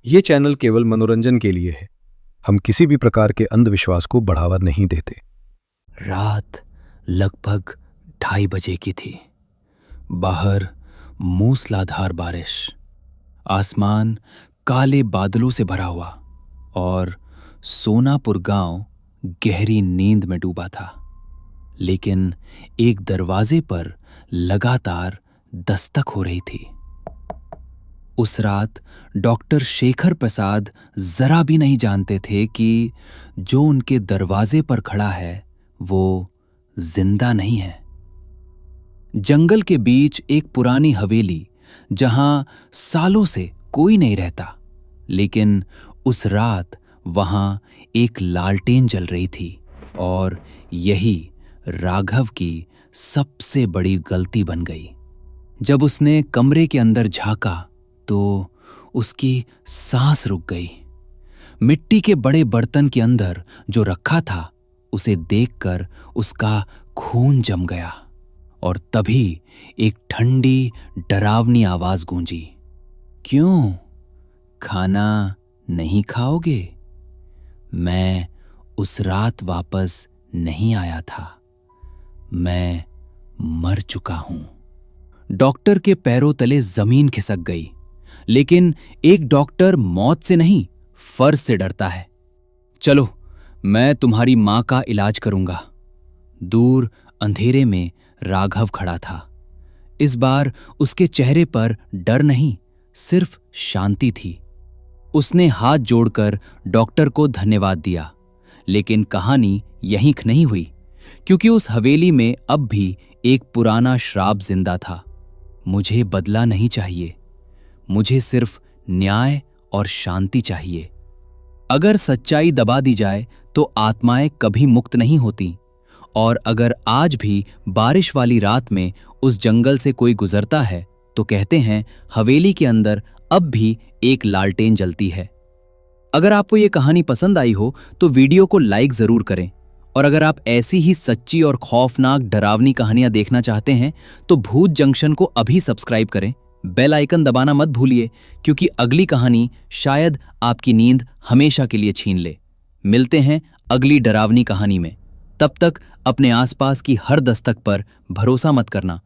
ये चैनल केवल मनोरंजन के लिए है। हम किसी भी प्रकार के अंधविश्वास को बढ़ावा नहीं देते। रात लगभग 2:30 बजे की थी। बाहर मूसलाधार बारिश, आसमान काले बादलों से भरा हुआ और सोनापुर गांव गहरी नींद में डूबा था। लेकिन एक दरवाजे पर लगातार दस्तक हो रही थी। उस रात डॉक्टर शेखर प्रसाद जरा भी नहीं जानते थे कि जो उनके दरवाजे पर खड़ा है वो जिंदा नहीं है। जंगल के बीच एक पुरानी हवेली, जहां सालों से कोई नहीं रहता, लेकिन उस रात वहां एक लालटेन जल रही थी और यही राघव की सबसे बड़ी गलती बन गई। जब उसने कमरे के अंदर झांका तो उसकी सांस रुक गई। मिट्टी के बड़े बर्तन के अंदर जो रखा था उसे देखकर उसका खून जम गया और तभी एक ठंडी डरावनी आवाज गूंजी। क्यों खाना नहीं खाओगे? मैं उस रात वापस नहीं आया था। मैं मर चुका हूं। डॉक्टर के पैरों तले जमीन खिसक गई। लेकिन एक डॉक्टर मौत से नहीं, फर्ज से डरता है। चलो, मैं तुम्हारी मां का इलाज करूंगा। दूर अंधेरे में राघव खड़ा था। इस बार उसके चेहरे पर डर नहीं, सिर्फ शांति थी। उसने हाथ जोड़कर डॉक्टर को धन्यवाद दिया। लेकिन कहानी यहीं नहीं हुई, क्योंकि उस हवेली में अब भी एक पुराना श्राप जिंदा था। मुझे बदला नहीं चाहिए, मुझे सिर्फ न्याय और शांति चाहिए। अगर सच्चाई दबा दी जाए तो आत्माएं कभी मुक्त नहीं होती। और अगर आज भी बारिश वाली रात में उस जंगल से कोई गुजरता है तो कहते हैं हवेली के अंदर अब भी एक लालटेन जलती है। अगर आपको ये कहानी पसंद आई हो तो वीडियो को लाइक जरूर करें। और अगर आप ऐसी ही सच्ची और खौफनाक डरावनी कहानियां देखना चाहते हैं तो भूत जंक्शन को अभी सब्सक्राइब करें। बेल आइकन दबाना मत भूलिए, क्योंकि अगली कहानी शायद आपकी नींद हमेशा के लिए छीन ले। मिलते हैं अगली डरावनी कहानी में। तब तक अपने आसपास की हर दस्तक पर भरोसा मत करना,